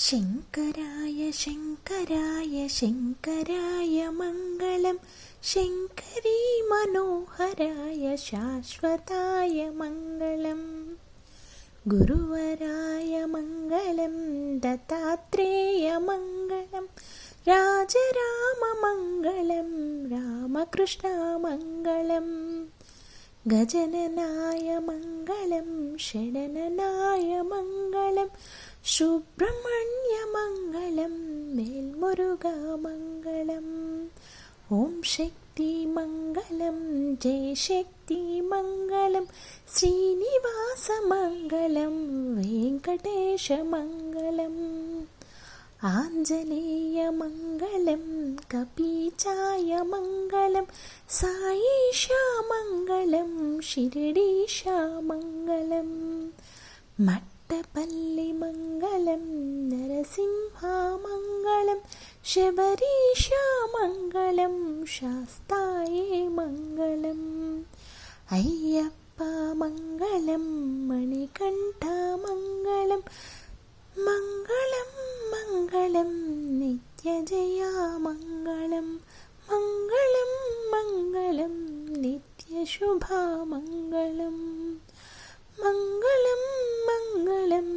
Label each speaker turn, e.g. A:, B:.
A: शङ्कराय शङ्कराय शङ्कराय मङ्गलं शङ्करी मनोहराय शाश्वताय मङ्गलम् गुरुवराय मङ्गलं दत्तात्रेय मङ्गलं राजराममङ्गलं रामकृष्णमङ्गलम् गजननाय मङ्गलं षडननाय मङ्गलं सुब्रह्मण्यमङ्गलं मेल्मुरुगामङ्गलम् ॐ शक्तिमङ्गलं जय शक्तिमङ्गलं श्रीनिवासमङ्गलं वेङ्कटेशमङ्गलम् आञ्जनेयमङ्गलं कपीचायमङ्गलं साईशामङ्गलं शिरडीशामङ्गलम् मट्टपल्लिमङ्गलं नरसिंहमङ्गलं शबरीशामङ्गलं शास्ताये मङ्गलम् अय्यप्पमङ्गलं मणिकण्ठमङ्गलं मङ्गलं मङ्गलं नित्यजयामङ्गलं मङ्गलं मङ्गलं नित्यशुभमङ्गलं मङ्गलं मङ्गलं